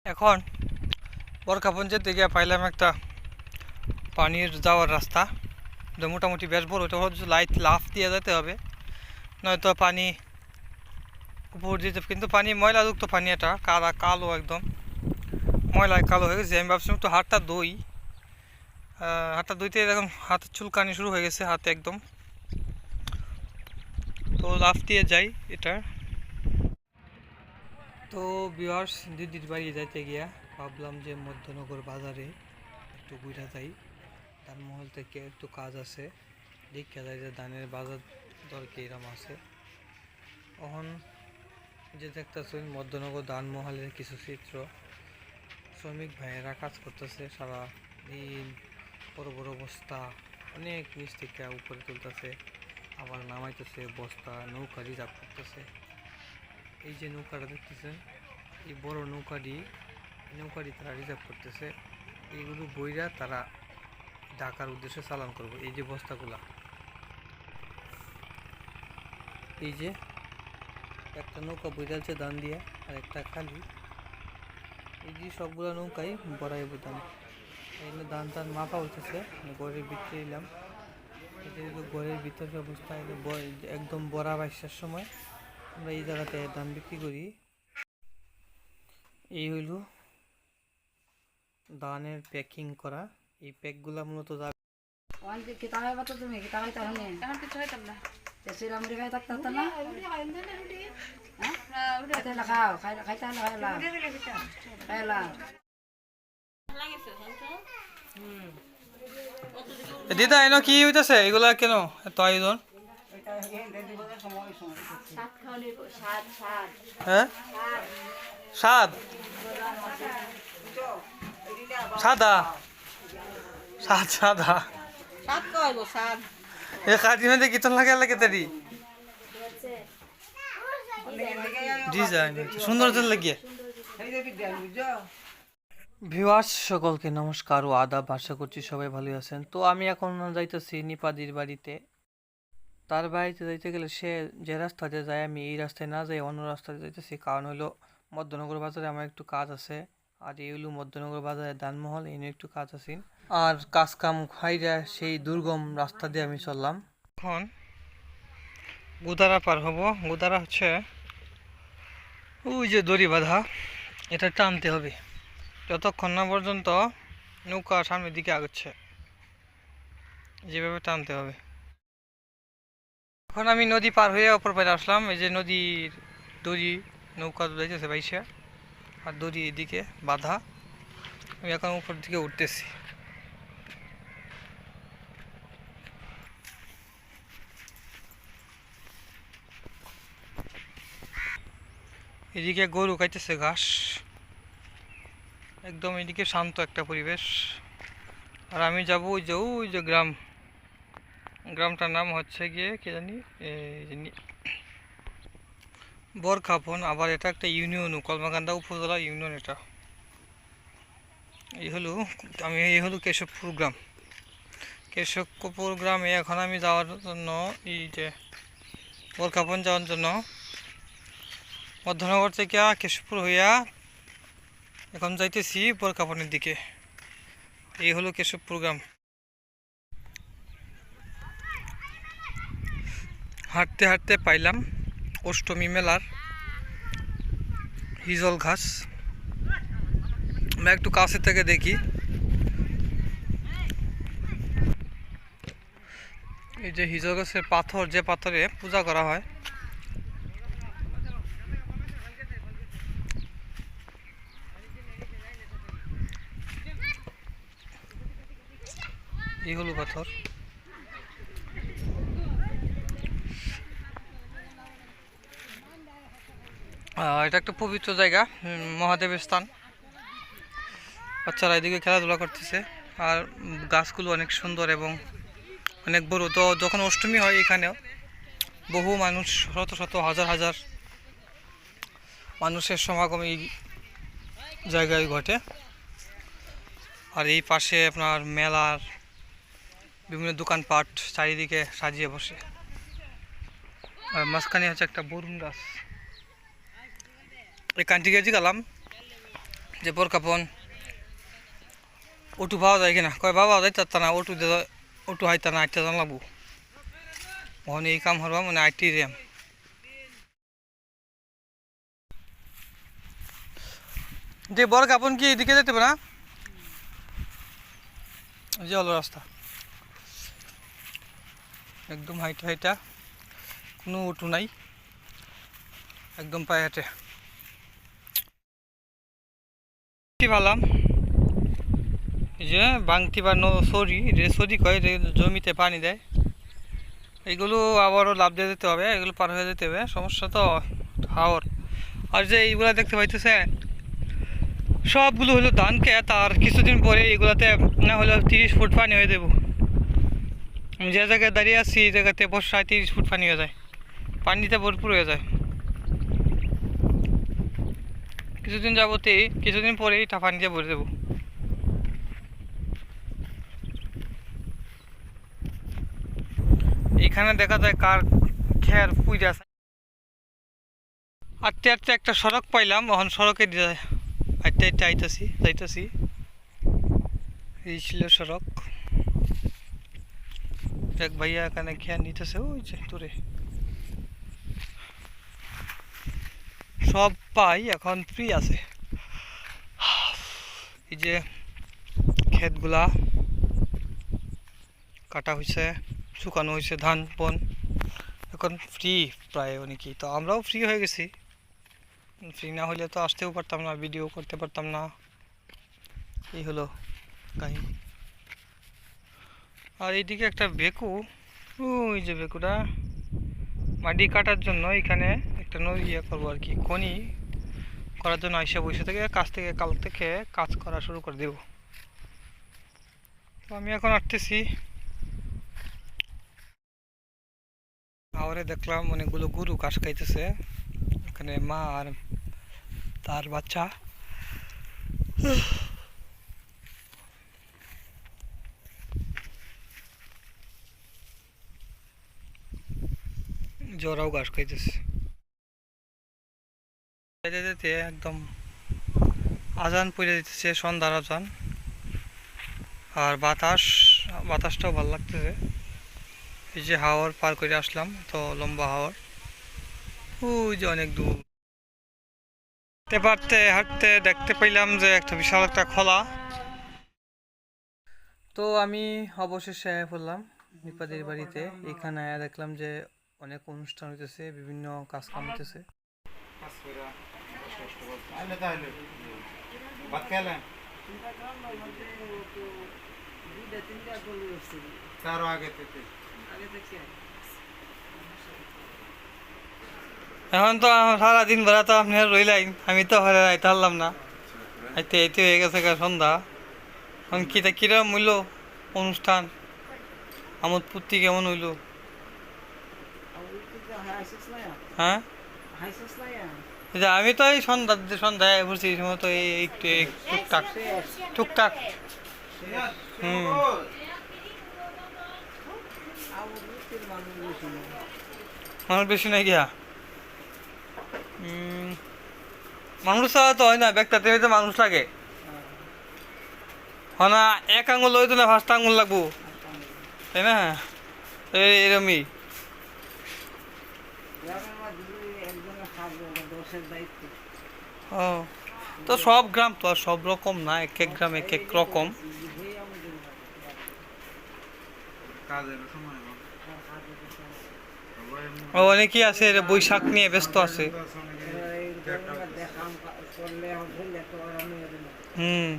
এখন বরকাপন যেতে গিয়ে পাইলাম একটা পানির যাওয়ার রাস্তা, মোটামুটি বেশ বড়। ওটা হচ্ছে লাইট লাফ দিয়ে যেতে হবে, নয়তো পানি উপর দিতে। কিন্তু পানি ময়লাযুক্ত পানি, এটা কালো, একদম ময়লায় কালো হয়ে গেছে। আমি ভাবছিলাম একটু হাতটা ধুইতে এরকম হাতে চুলকানি শুরু হয়ে গেছে, হাতে একদম। তো লাফ দিয়ে যাই এটা। তো ভিউয়ার্স, দিদির বাড়ি যাইতে গিয়া ভাবলাম যে মধ্যনগর বাজারে একটু ঘুরে যাই। ধানমহল থেকে একটু কাজ আছে, দেখা যায় যে ধানের বাজার দর কিরম আছে। এখন যে দেখতেছেন মধ্যনগর ধানমহলের কিছু চিত্র। শ্রমিক ভাইয়েরা কাজ করতেছে সারা দিন, বড় বড় বস্তা অনেক নিচ থেকে উপরে তুলতেছে, আবার নামাইতেছে বস্তা, নৌকা রিজার্ভ করতেছে। এই যে নৌকাটা দেখতেছেন, এই বড় নৌকাটি তারা রিজার্ভ করতেছে। এইগুলো বইরা তারা ঢাকার উদ্দেশ্যে চালান করবো। এই যে বস্তাগুলা, এই যে একটা নৌকা বইরাছে ধান দিয়া, আর একটা খালি। এই যে সবগুলা নৌকাই বড়াইব ধান। এখানে ধান মাপা হইতেছে, গড়ের ভিতরে এলাম। গড়ের ভিতরের অবস্থা একদম বড়া বাইশার সময় আমরা এই জায়গাতে ধান বিক্রি করি। এই হইল ধানের প্যাকিং করা। এই প্যাকগুলা মূলত তুমি কিছু হইতাম না। দিদা এনো কি হইতেছে এগুলা কেন এত আয়োজন? হ্যাঁ, স্বাদ সাদা সাদা এ কাটি মধ্যে কীর্তন লাগে তারি ডিজাইন সুন্দর লাগিয়ে। ভিউয়ার্স সকলকে নমস্কার ও আদাব, আশা করছি সবাই ভালো আছেন। তো আমি এখন যাইতেছি নিপাদির বাড়িতে। তার বাড়িতে যাইতে গেলে সে যে রাস্তাতে যায়, আমি এই রাস্তায় না যাই অন্য রাস্তাতে যাইতেছি। কারণ হলো মধ্যনগর বাজারে আমার একটু কাজ আছে, আর এই হলো মধ্যনগর বাজারে ধানমহল, এনে একটু কাজ আছে। আর কাজ কাম খাইরা সেই দুর্গম রাস্তা দিয়ে আমি চললাম। এখন গুদারা পার হব। গুদারা হচ্ছে ওই যে দড়ি বাঁধা, এটা টানতে হবে যতক্ষণ না পর্যন্ত নৌকা সামনের দিকে আগাচ্ছে, যেভাবে টানতে হবে। এখন আমি নদী পার হয়ে অপর পারে আসলাম। এই যে নদীর দড়ি, নৌকা যাইতেছে বাইশে, আর দড়ি এদিকে বাঁধা। আমি এখন উপর দিকে উঠতেছি। এদিকে গরু খাইতেছে ঘাস, একদম এদিকে শান্ত একটা পরিবেশ। আর আমি যাবো ওই যে গ্রামটার নাম হচ্ছে গিয়ে কে জানি, বরকাপন। আবার এটা একটা ইউনিয়ন, কলমাকান্দা উপজেলা ইউনিয়ন এটা। এই হলো কেশবপুর গ্রাম। কেশবপুর গ্রামে এখন আমি যাওয়ার জন্য, এই যে বরকাপন যাওয়ার জন্য মধ্যনগর থেকে কেশবপুর হইয়া এখন যাইতেছি বরকাপনের দিকে। এই হলো কেশবপুর গ্রাম। হাঁটতে হাঁটতে পাইলাম অষ্টমী মেলার হিজল ঘাস। আমরা একটু কাছে থেকে দেখি। এই যে হিজল গাছের পাথর, যে পাথরে পূজা করা হয়। এই হলো পাথর। এটা একটা পবিত্র জায়গা, মহাদেবের স্থান। বাচ্চারা এদিকে খেলাধুলা করতেছে, আর গাছগুলো অনেক সুন্দর এবং অনেক বড়। তো যখন অষ্টমী হয় এখানেও বহু মানুষ, শত শত হাজার হাজার মানুষের সমাগম এই জায়গায় ঘটে। আর এই পাশে আপনার মেলার বিভিন্ন দোকানপাট চারিদিকে সাজিয়ে বসে। আর মাঝখানে হচ্ছে একটা বরুণ গাছ। এই কান্টি গেছি গেলাম যে বরকাপন ওটু পাওয়া যায় কিনা, কয় বাবা যাইতা না ওটু ওটু হাইতা না আইটা জানলাবো ওখানে এই কাম হরবা মানে আইটি রেম যে বরকাপন কি এদিকে যেতে পারে না, যে হলো রাস্তা একদম হাইটা হাইটা, কোনো উঠু নাই, একদম পায়ে হেঁটে ভালাম। এই যে বাংতি বা সরি রে সরি কয় রে জমিতে পানি দেয়, এগুলো আবারও লাভ দিয়ে যেতে হবে, এগুলো পার হয়ে যেতে হবে, সমস্যা তো হাওর। আর যে এইগুলা দেখতে পাইতেছে সবগুলো হলো ধান ক্ষেত, আর কিছুদিন পরে এগুলাতে না হলেও 30 ফুট পানি হয়ে দেবো। আমি যে জায়গায় দাঁড়িয়ে আছি এই জায়গাতে বর্ষায় 30 ফুট পানি হয়ে যায়, পানিতে ভরপুর হয়ে যায়। কিছুদিন পরেই এটা পানি দিয়ে ভরে দেবো। এখানে দেখা যায় কার খের পুইরা আছে। আটতে আটতে একটা সড়ক পাইলাম, এখন সড়কে দিয়ে আটতে আটতে যাইতাছি। এই ছিল সড়ক। এক ভাইয়া এখানে খেয়ার নিতেছে, ওই যে দূরে সব পাই এখন ফ্রি আছে। এই যে ক্ষেতগুলা কাটা হয়েছে, শুকানো হয়েছে, ধান বন এখন ফ্রি প্রায় অনেকেই, তো আমরাও ফ্রি হয়ে গেছি। ফ্রি না হলে তো আসতেও পারতাম না, ভিডিও করতে পারতাম না, এই হলো কাহিনী। আর এইদিকে একটা বেকু, ওই যে বেকুটা মাটি কাটার জন্য এখানে একটা ইয়ে করবো আর কি, খনি করার জন্য আইসা বসে থেকে কাল থেকে কাজ করা শুরু করে দেব। তো আমি এখন আসতেছি, আওয়ারে দেখলাম অনেকগুলো গরু ঘাস খাইতেছে, এখানে মা আর তার বাচ্চা। জোরাও ঘাস খাইতেছে। যেতে যেতে একদম আজান পড়ে দিতেছে, সন্ধ্যার আজান। আর বাতাসটাও ভালো লাগতেছে। এই যে হাওর পার করে আসলাম, তো লম্বা হাওর, ওই যে অনেক দূর। হাঁটতে হাঁটতে দেখতে পেলাম যে একটা বিশাল একটা খোলা। তো আমি অবশেষে পড়লাম নিপাদের বাড়িতে। এখানে আয়া দেখলাম যে অনেক অনুষ্ঠান হইতেছে, বিভিন্ন কাজ কাম হইতেছে। এখন তো সারাদিন বেলা তো আপনি রইলাই, আমি তো হরে আইতে পারলাম না, আইতে আইতে হয়ে গেছে সন্ধ্যা। এখন কিরম হইল অনুষ্ঠান, আমোদপূর্তি কেমন হইল? হ্যাঁ, যে আমি তো এই সন্ধ্যায় বসছি, এই সময় তো এই একটু টুকটাক টুকটাক। হুম, মানুষ বেশি নাই গিয়া। মানুষ ছাড়া তো হয় না, ব্যাগটাতে হয়তো মানুষ লাগে, না এক আঙুল হইতো না 5টা আঙুল লাগবো, তাই না? এরমই ও। তো সব গ্রাম তো আর সব রকম না, এক এক গ্রাম এক এক রকম। অনেকেই আছে বৈশাখ নিয়ে ব্যস্ত আছে। হুম,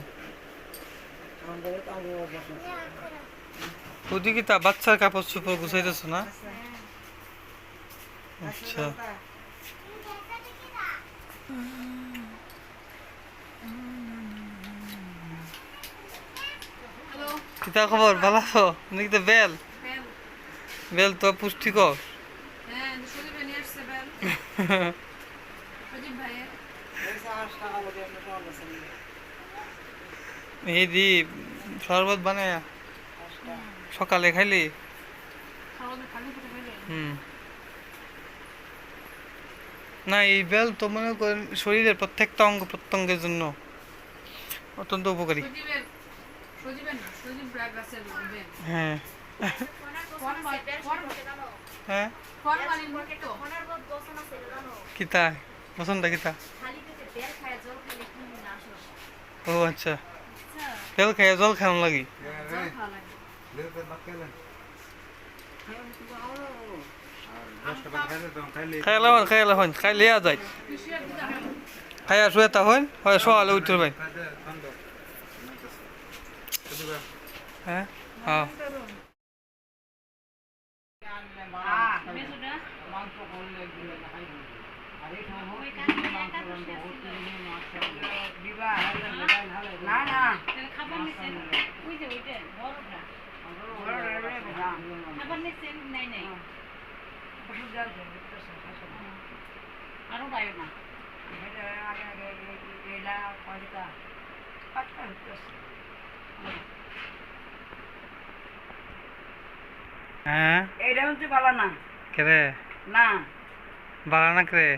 ওদিকে তা বাচ্চার কাপড় চোপড় গুছাইতেছ না? আচ্ছা, কিতা খবর, ভালো আছো নাকি? তো বেল বেল তো পুষ্টিকর। এই দি শরবত বানায় সকালে খাইলি? হুম, না এই বেল তো মনে করেন শরীরের প্রত্যেকটা অঙ্গ প্রত্যঙ্গের জন্য অত্যন্ত উপকারী। সজীবের না, সজীব গাছের বেল। হ্যাঁ হ্যাঁ ফরমালিন মুক্ত। কিতা পছন্দ কিতা? ও আচ্ছা, তেল খাইয়া জল খাওয়ান লাগি। জল খাওয়া লাগে। খাইলা হন খাই লিয়া যায়, কিসের দিদা হয়? খাইয়া শুয়ে তা হন হয় সকালে উঠতে পাই। হ্যাঁ হ্যাঁ মেজুটা? না না তাহলে খাবার নিছেন? ওই যে ওইটা, বড়টা। খাবার নিছেন? নাই নাই। আরো বায়ো না। হ্যাঁ এইটা হচ্ছে ভালো না কেরে না বাড়া না কেরে